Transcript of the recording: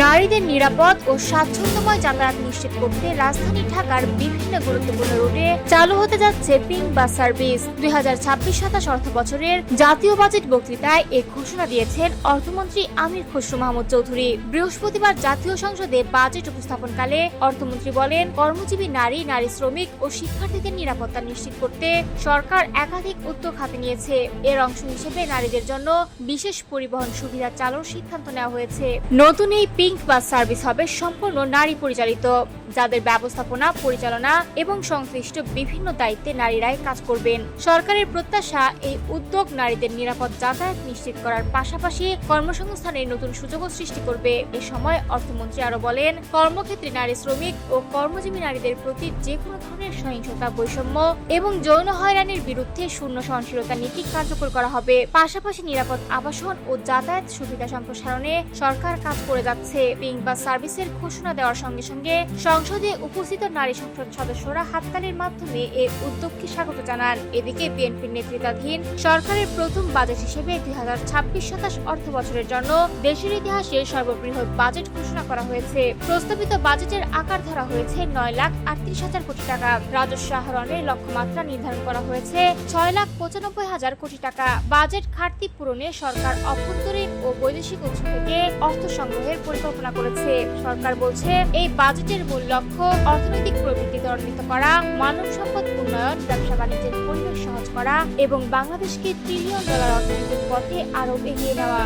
নারীদের নিরাপদ ও স্বাচ্ছন্দ্যময় যাতায়াত নিশ্চিত করতে রাজধানী ঢাকার বিভিন্ন গুরুত্বপূর্ণ রুটে চালু হতে যাচ্ছে পিঙ্ক বাস সার্ভিস। 2026-27 অর্থবছরের জাতীয় বাজেট বক্তৃতায় এ ঘোষণা দিয়েছেন অর্থমন্ত্রী আমির খসরু মাহমুদ চৌধুরী। বৃহস্পতিবার জাতীয় সংসদে বাজেট উপস্থাপনকালে অর্থমন্ত্রী বলেন, কর্মজীবী নারী, শ্রমিক ও শিক্ষার্থীদের নিরাপত্তা নিশ্চিত করতে সরকার একাধিক উদ্যোগ হাতে নিয়েছে। এর অংশ হিসেবে নারীদের জন্য বিশেষ পরিবহন সুবিধা চালুর সিদ্ধান্ত নেওয়া হয়েছে। নতুন এই পিঙ্ক বাস সার্ভিস হবে সম্পূর্ণ নারী পরিচালিত, যাদের ব্যবস্থাপনা, পরিচালনা এবং সংশ্লিষ্ট বিভিন্ন দায়িত্বে নারীরাই কাজ করবেন। সরকারের প্রত্যাশা, এই উদ্যোগ নারীদের নিরাপদ যাতায়াত নিশ্চিত করার পাশাপাশি কর্মসংস্থানের নতুন সুযোগও সৃষ্টি করবে। এ সময় অর্থমন্ত্রী আরো বলেন, কর্মক্ষেত্রে নারী, শ্রমিক ও কর্মজীবী নারীদের প্রতি যে কোনো ধরনের সহিংসতা, বৈষম্য এবং যৌন হয়রানির বিরুদ্ধে শূন্য সহনশীলতা নীতি কার্যকর করা হবে। পাশাপাশি নিরাপদ আবাসন ও যাতায়াত সুবিধা সম্প্রসারণে সরকার কাজ করে যাচ্ছে। পিঙ্ক বাস সার্ভিসের ঘোষণা দেওয়ার সঙ্গে সঙ্গে সংসদে উপস্থিত নারী সংসদ সদস্যরা হাততালির মাধ্যমে এই উদ্যোগকে স্বাগত জানান। এদিকে বিএনপির নেতৃত্বাধীন সরকারের প্রথম বাজেট হিসেবে 2026-27 অর্থবছরের জন্য দেশের ইতিহাসে সর্ববৃহৎ বাজেট ঘোষণা করা হয়েছে। প্রস্তাবিত বাজেটের আকার ধরা হয়েছে 9,38,000 কোটি টাকা। রাজস্ব আহরণের লক্ষ্যমাত্রা নির্ধারণ করা হয়েছে 6,95,000 কোটি টাকা। বাজেট ঘাটতি পূরণে সরকার অভ্যন্তরীণ ও বৈদেশিক উৎস থেকে অর্থ সংগ্রহের পরিকল্পনা করেছে। সরকার বলছে, এই বাজেটের মূল লক্ষ্য অর্থনৈতিক প্রবৃদ্ধি ত্বরান্বিত করা, মানব সম্পদ উন্নয়ন, ব্যবসা বাণিজ্যের পরিবেশ সহজ করা এবং বাংলাদেশকে $1 ট্রিলিয়ন অর্থনৈতিক পথে আরো এগিয়ে নেওয়া।